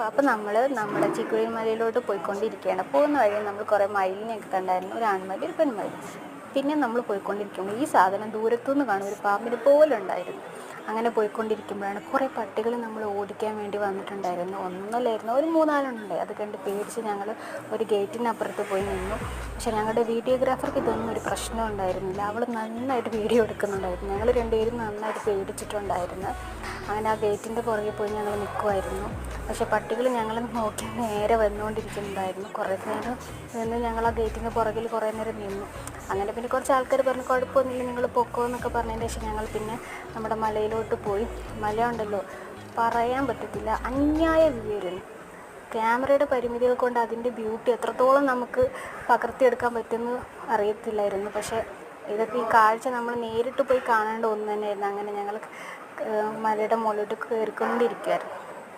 അപ്പോൾ നമ്മൾ നമ്മുടെ ചിക്കുഴി മലയിലോട്ട് പോയിക്കൊണ്ടിരിക്കുകയാണ്. പോകുന്ന വഴി നമ്മൾ കുറേ മയിലിനെയൊക്കെ കണ്ടായിരുന്നു, ഒരു ആൺമയിൽ ഒരു പെൺമയിൽ. പിന്നെ നമ്മൾ പോയിക്കൊണ്ടിരിക്കുമ്പോൾ ഈ സാധനം ദൂരത്തുനിന്ന് കാണും, ഒരു പാമ്പിനെ പോലെ ഉണ്ടായിരുന്നു. അങ്ങനെ പോയിക്കൊണ്ടിരിക്കുമ്പോഴാണ് കുറേ പട്ടികൾ നമ്മൾ ഓടിക്കാൻ വേണ്ടി വന്നിട്ടുണ്ടായിരുന്നു. ഒന്നല്ലായിരുന്നു, ഒരു 3-4 ഉണ്ടായി. അത് കണ്ട് പേടിച്ച് ഞങ്ങൾ ഒരു ഗേറ്റിനപ്പുറത്ത് പോയി നിന്നു. പക്ഷേ ഞങ്ങളുടെ വീഡിയോഗ്രാഫർക്ക് ഇതൊന്നും ഒരു പ്രശ്നം ഉണ്ടായിരുന്നില്ല. അവൾ നന്നായിട്ട് വീഡിയോ എടുക്കുന്നുണ്ടായിരുന്നു. ഞങ്ങൾ രണ്ടുപേരും നന്നായിട്ട് പേടിച്ചിട്ടുണ്ടായിരുന്നു. അങ്ങനെ ആ ഗേറ്റിൻ്റെ പുറകെ പോയി ഞങ്ങൾ നിൽക്കുമായിരുന്നു. പക്ഷേ പട്ടികൾ ഞങ്ങൾ നോക്കി നേരെ വന്നുകൊണ്ടിരിക്കുന്നുണ്ടായിരുന്നു. കുറേ നേരം നിന്ന് ഞങ്ങൾ ആ ഗേറ്റിൻ്റെ പുറകിൽ കുറേ നേരം നിന്നു. അങ്ങനെ പിന്നെ കുറച്ച് ആൾക്കാർ പറഞ്ഞു കുഴപ്പമൊന്നുമില്ല, നിങ്ങൾ പൊക്കോ എന്നൊക്കെ പറഞ്ഞതിന് ശേഷം ഞങ്ങൾ പിന്നെ നമ്മുടെ മലയിലോട്ട് പോയി. മല ഉണ്ടല്ലോ, പറയാൻ പറ്റത്തില്ല, അന്യായ വ്യൂ. ക്യാമറയുടെ പരിമിതികൾ കൊണ്ട് അതിൻ്റെ ബ്യൂട്ടി എത്രത്തോളം നമുക്ക് പകർത്തിയെടുക്കാൻ പറ്റുമെന്ന് അറിയത്തില്ലായിരുന്നു. പക്ഷേ ഇതൊക്കെ ഈ കാഴ്ച നമ്മൾ നേരിട്ട് പോയി കാണേണ്ട ഒന്ന് തന്നെയായിരുന്നു. അങ്ങനെ ഞങ്ങൾ മലയുടെ മുകളിലോട്ട് കയറിക്കൊണ്ടിരിക്കുകയായിരുന്നു.